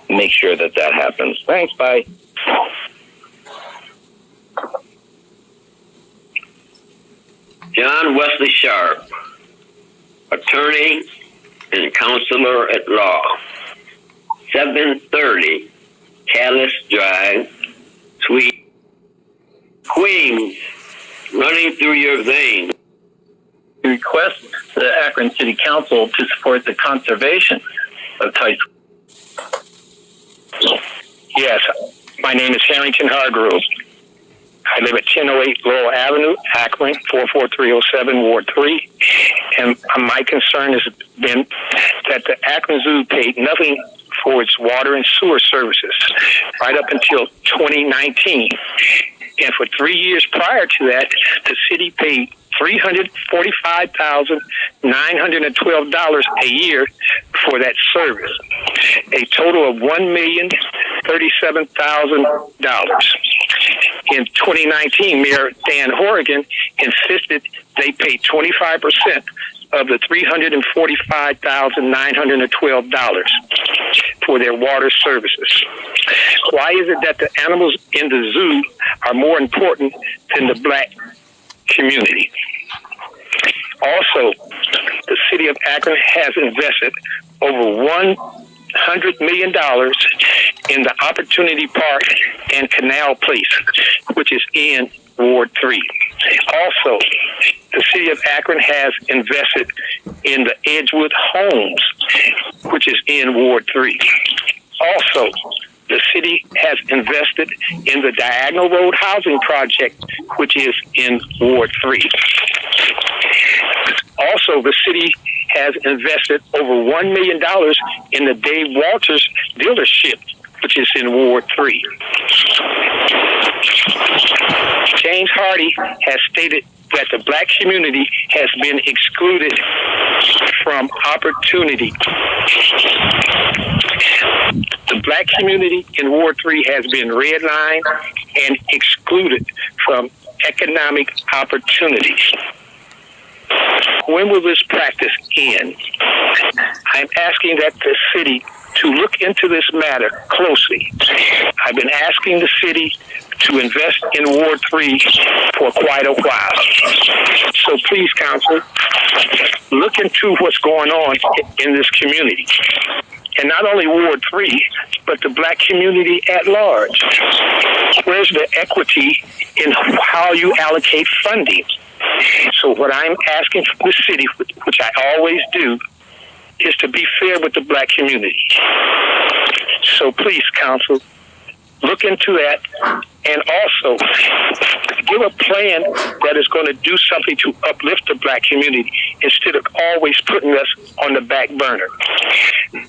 make sure that that happens. Thanks, bye. John Wesley Sharp, attorney and counselor at law, 730 Callis Drive, Queens, running through your veins. Request the Akron City Council to support the conservation of tight. Yes, my name is Harrington Hargrove. I live at 1008 Laurel Avenue, Akron, 44307, Ward 3. And my concern has been that the Akron Zoo paid nothing for its water and sewer services right up until 2019. And for 3 years prior to that, the city paid $345,912 a year for that service, a total of $1,037,000. In 2019, Mayor Dan Horrigan insisted they pay 25% of the $345,912 for their water services. Why is it that the animals in the zoo are more important than the black community? Also, the city of Akron has invested over $100 million in the Opportunity Park and Canal Place, which is in Ward 3. Also, the city of Akron has invested in the Edgewood Homes, which is in Ward 3. Also, the city has invested in the Diagonal Road Housing Project, which is in Ward 3. Also, the city has invested over $1 million in the Dave Walters dealership, which is in Ward 3. James Hardy has stated that the black community has been excluded from opportunity. The black community in Ward 3 has been redlined and excluded from economic opportunities. When will this practice end? I'm asking that the city to look into this matter closely. I've been asking the city to invest in Ward 3 for quite a while. So please, Council, look into what's going on in this community. And not only Ward 3, but the black community at large. Where's the equity in how you allocate funding? So what I'm asking from the city, which I always do, is to be fair with the black community. So please, Council, look into that and also give a plan that is going to do something to uplift the black community instead of always putting us on the back burner.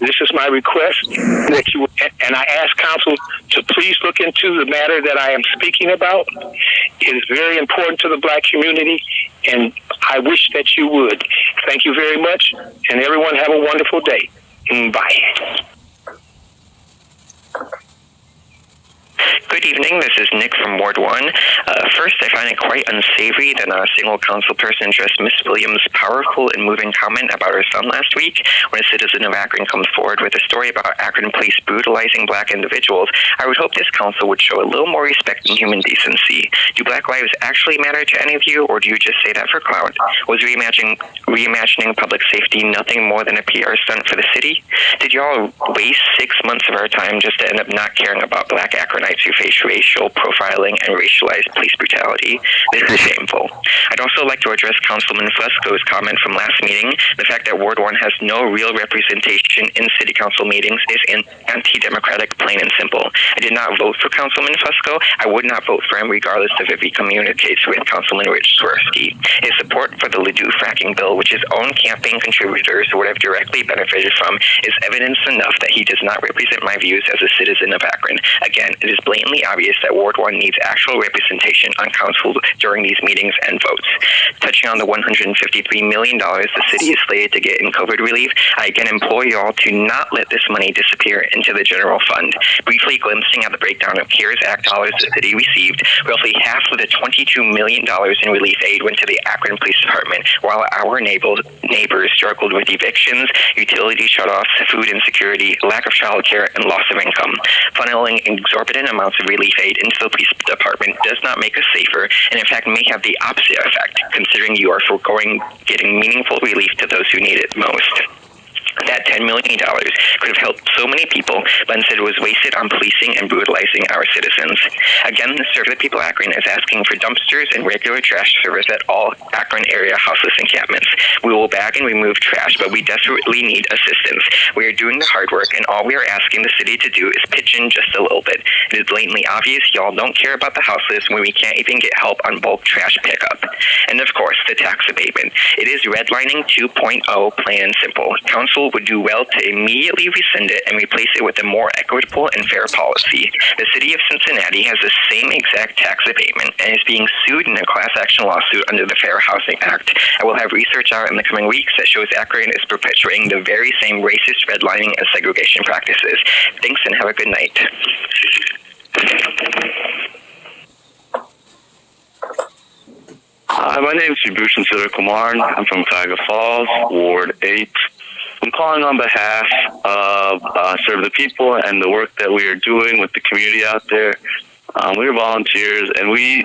This is my request that you, and I ask Council to please look into the matter that I am speaking about. It is very important to the black community, and I wish that you would. Thank you very much, and everyone have a wonderful day. Bye. Good evening, this is Nick from Ward 1. First, I find it quite unsavory that not a single council person addressed Miss Williams' powerful and moving comment about her son last week. When a citizen of Akron comes forward with a story about Akron police brutalizing black individuals, I would hope this council would show a little more respect and human decency. Do black lives actually matter to any of you, or do you just say that for clout? Was reimagining public safety nothing more than a PR stunt for the city? Did you all waste 6 months of our time just to end up not caring about black Akronites who face racial profiling and racialized police brutality? This is shameful. I'd also like to address Councilman Fusco's comment from last meeting. The fact that Ward 1 has no real representation in city council meetings is anti-democratic, plain and simple. I did not vote for Councilman Fusco. I would not vote for him regardless of if he communicates with Councilman Swirsky. His support for the Ladue fracking bill, which his own campaign contributors would have directly benefited from, is evidence enough that he does not represent my views as a citizen of Akron. Again, it is blatantly blatantly obvious that Ward 1 needs actual representation on council during these meetings and votes. Touching on the $153 million the city is slated to get in COVID relief, I again implore you all to not let this money disappear into the general fund. Briefly glimpsing at the breakdown of CARES Act dollars the city received, roughly half of the $22 million in relief aid went to the Akron Police Department, while our neighbors struggled with evictions, utility shutoffs, food insecurity, lack of child care, and loss of income. Funneling exorbitant amounts of relief aid into the police department does not make us safer, and in fact may have the opposite effect, considering you are foregoing getting meaningful relief to those who need it most. That $10 million could have helped so many people, but instead was wasted on policing and brutalizing our citizens. Again, the Serve the People Akron is asking for dumpsters and regular trash service at all Akron area houseless encampments. We will bag and remove trash, but we desperately need assistance. We are doing the hard work, and all we are asking the city to do is pitch in just a little bit. It is blatantly obvious y'all don't care about the houseless when we can't even get help on bulk trash pickup. And of course, the tax abatement. It is redlining 2.0, plain and simple. Council would do well to immediately rescind it and replace it with a more equitable and fair policy. The city of Cincinnati has the same exact tax abatement and is being sued in a class action lawsuit under the Fair Housing Act. I will have research out in the coming weeks that shows Akron is perpetuating the very same racist redlining and segregation practices. Thanks and have a good night. Hi, my name is Vibhushan Kumar. I'm from Cuyahoga Falls, Ward 8. I'm calling on behalf of Serve the People and the work that we are doing with the community out there. We're volunteers, and we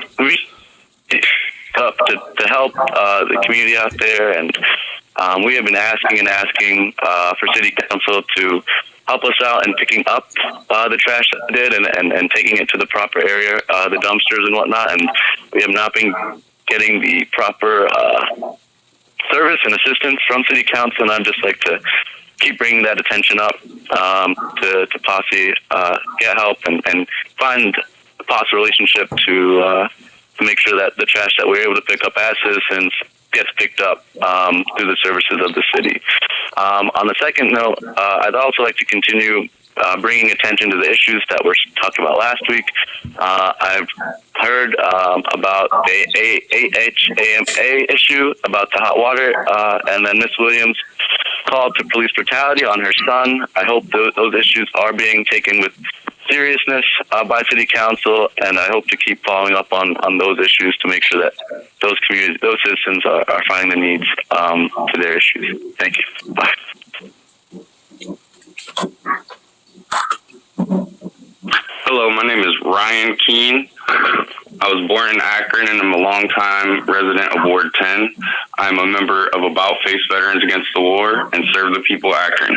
up to help the community out there, and we have been asking for City Council to help us out in picking up the trash that they did and taking it to the proper area, the dumpsters and whatnot, and we have not been getting the proper service and assistance from City Council, and I'd just like to keep bringing that attention up to possibly get help and find a possible relationship to make sure that the trash that we're able to pick up as citizens gets picked up through the services of the city. On the second note, I'd also like to continue bringing attention to the issues that were talked about last week. I've heard about the AHAMA issue about the hot water, and then Miss Williams called to police brutality on her son. I hope those issues are being taken with seriousness by City Council, and I hope to keep following up on those issues to make sure that those citizens are finding the needs to their issues. Thank you. Bye. Hello, my name is Ryan Keene. I was born in Akron and I'm a longtime resident of Ward 10. I'm a member of About Face Veterans Against the War and Serve the People Akron.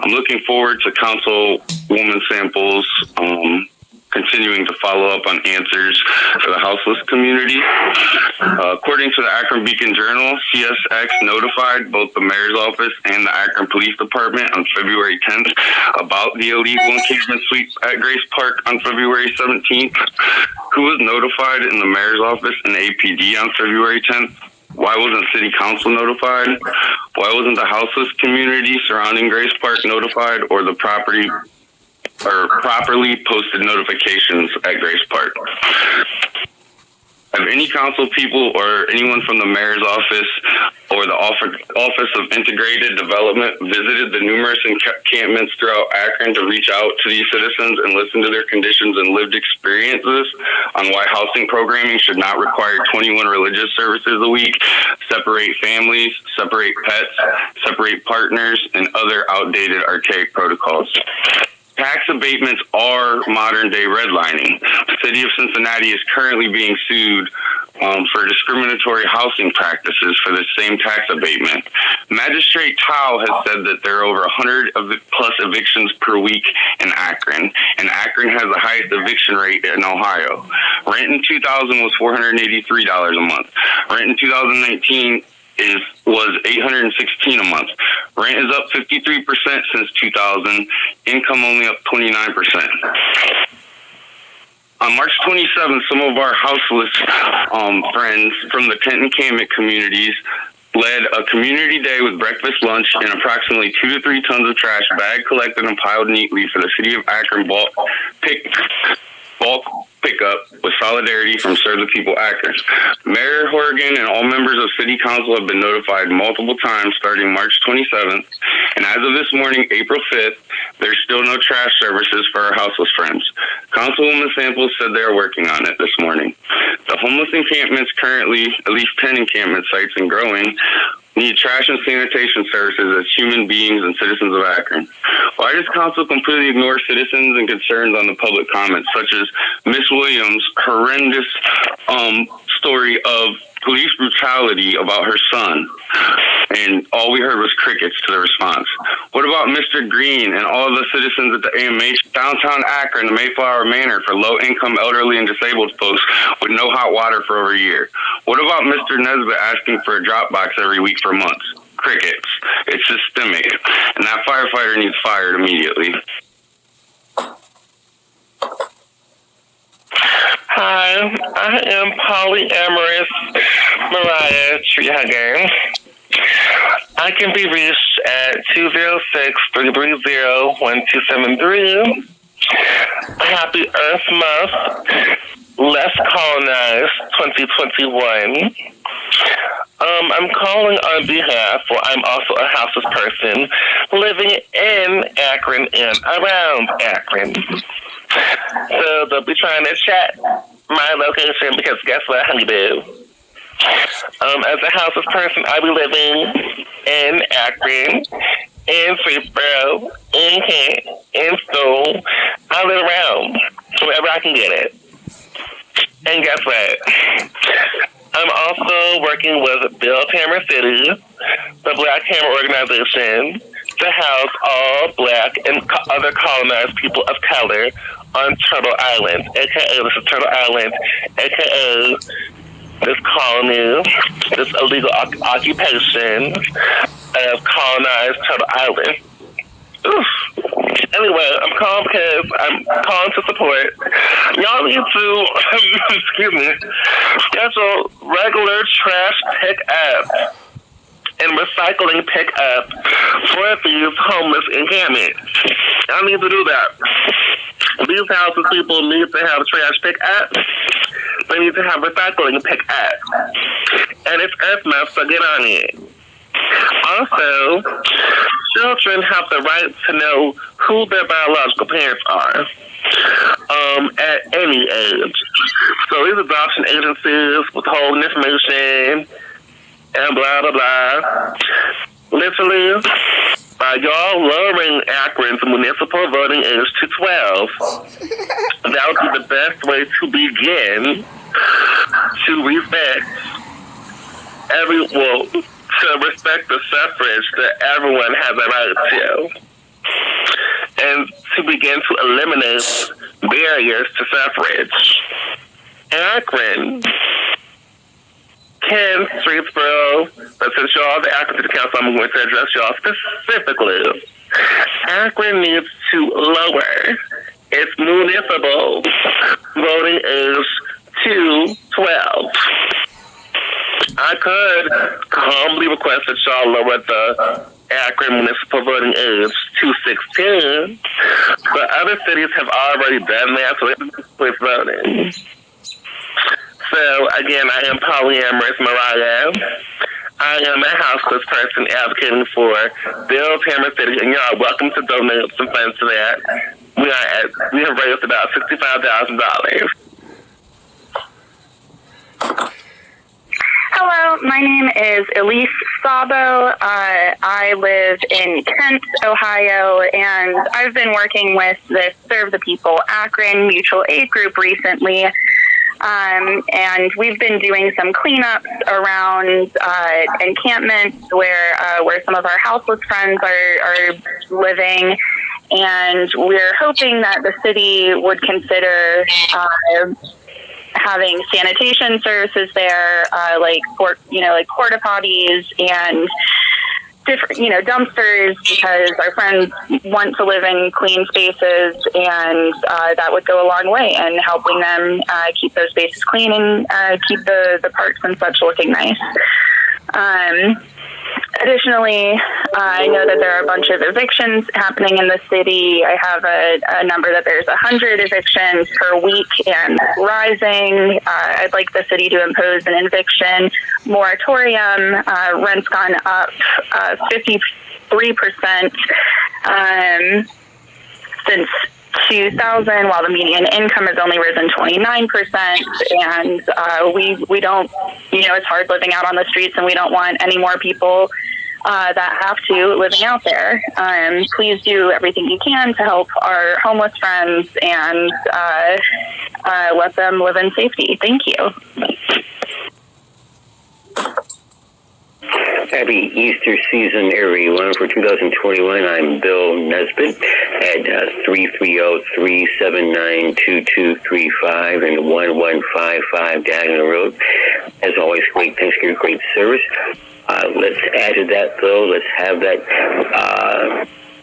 I'm looking forward to Councilwoman Samples continuing to follow up on answers for the houseless community. According to the Akron Beacon Journal, CSX notified both the mayor's office and the Akron Police Department on February 10th about the illegal encampment sweep at Grace Park on February 17th. Who was notified in the mayor's office and APD on February 10th? Why wasn't City Council notified? Why wasn't the houseless community surrounding Grace Park notified or the properly posted notifications at Grace Park? Have any council people or anyone from the mayor's office or the Office of Integrated Development visited the numerous encampments throughout Akron to reach out to these citizens and listen to their conditions and lived experiences on why housing programming should not require 21 religious services a week, separate families, separate pets, separate partners, and other outdated archaic protocols? Tax abatements are modern-day redlining. The city of Cincinnati is currently being sued for discriminatory housing practices for the same tax abatement. Magistrate Tao has said that there are over 100 plus evictions per week in Akron, and Akron has the highest eviction rate in Ohio. Rent in 2000 was $483 a month. Rent in 2019 was $816 a month. Rent is up 53% since 2000. Income only up 29%. On March 27th, some of our houseless friends from the tent encampment communities led a community day with breakfast, lunch, and approximately 2 to 3 tons of trash bagged, collected, and piled neatly for the city of Akron bulk pickup with solidarity from Serve the People Akron. Mayor Horrigan and all members of City Council have been notified multiple times starting March 27th, and as of this morning, April 5th, there's still no trash services for our houseless friends. Councilwoman Samples said they are working on it this morning. The homeless encampments, currently at least 10 encampment sites and growing, need trash and sanitation services as human beings and citizens of Akron. Why does council completely ignore citizens and concerns on the public comments, such as Miss Williams' horrendous story of police brutality about her son? And all we heard was crickets to the response. What about Mr. Green and all of the citizens at the AMH downtown Akron, the Mayflower Manor, for low-income, elderly, and disabled folks with no hot water for over a year? What about Mr. Nesbitt asking for a drop box every week for months? Crickets. It's systemic, and that firefighter needs fired immediately. Hi, I am polyamorous Mariah Treehugger. I can be reached at 206-330-1273. Happy Earth Month. Let's colonize 2021. I'm calling on behalf, well, I'm also a houseless person living in Akron and around Akron. So they'll be trying to chat my location because guess what, honey boo? As a houseless person, I be living in Akron, in Freeman, in Kent, in Stowe. I live around wherever I can get it. And guess what? I'm also working with Build Hammer City, the Black Hammer organization, to house all Black and other colonized people of color on Turtle Island, a.k.a. this is Turtle Island, a.k.a. this colony, this illegal occupation of colonized Turtle Island. Oof. Anyway, I'm calling because I'm calling to support. Y'all need to, excuse me, schedule regular trash pickup and recycling pickup for these homeless encampments. Y'all need to do that. These houses people need to have trash pickup. They need to have recycling pickup. And it's Earth Month, so get on it. Also, children have the right to know who their biological parents are at any age. So these adoption agencies withholding information and blah, blah, blah. Literally, by y'all lowering Akron's municipal voting age to 12, that would be the best way to begin to respect to respect the suffrage that everyone has a right to, and to begin to eliminate barriers to suffrage. Akron, Ken, Streetsboro, but since y'all the Akron City Council, I'm going to address y'all specifically. Akron needs to lower its municipal voting age to 12. I could humbly request that y'all lower the Akron municipal voting age to 16, but other cities have already done that with voting. So, again, I am polyamorous Mariah. I am a houseless person advocating for Build Hammer City, and y'all are welcome to donate some funds to that. We have raised about $65,000. Hello, my name is Elise Sabo. I live in Kent, Ohio, and I've been working with this Serve the People Akron mutual aid group recently. And we've been doing some cleanups around encampments where some of our houseless friends are living, and we're hoping that the city would consider having sanitation services there, like porta potties and different, dumpsters, because our friends want to live in clean spaces, and that would go a long way in helping them keep those spaces clean and keep the parks and such looking nice. Additionally, I know that there are a bunch of evictions happening in the city. I have a number that there's 100 evictions per week and rising. I'd like the city to impose an eviction moratorium. Rent's gone up 53% since 2000, while the median income has only risen 29%. And we don't, it's hard living out on the streets, and we don't want any more people that have to living out there. Please do everything you can to help our homeless friends and let them live in safety. Thank you. Happy Easter season, everyone. For 2021, I'm Bill Nesbitt at 330-379-2235 and 1155 Diagonal Road. As always, great Thanksgiving, great service. Let's add to that, though. Let's have that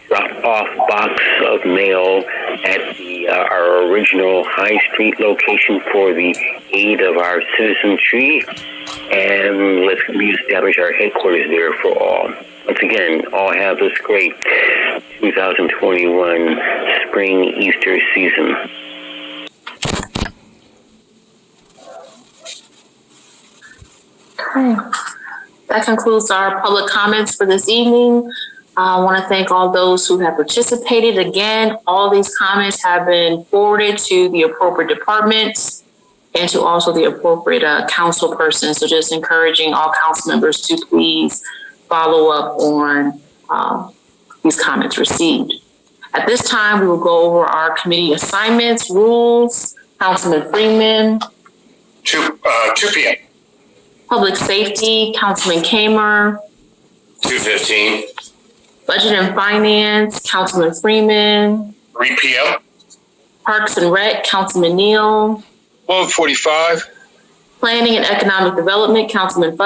drop-off box of mail at our original High Street location for the aid of our citizen tree. And let's reestablish our headquarters there for all. Once again, all have this great 2021 spring Easter season. Okay. That concludes our public comments for this evening. I want to thank all those who have participated. Again, all these comments have been forwarded to the appropriate departments and to also the appropriate council person. So just encouraging all council members to please follow up on these comments received. At this time, we will go over our committee assignments, rules. Councilman Freeman. 2 p.m. Public Safety, Councilman Kamer. 2:15. Budget and Finance, Councilman Freeman. 3 p.m. Parks and Rec, Councilman Neal. 1:45. Planning and Economic Development, Councilman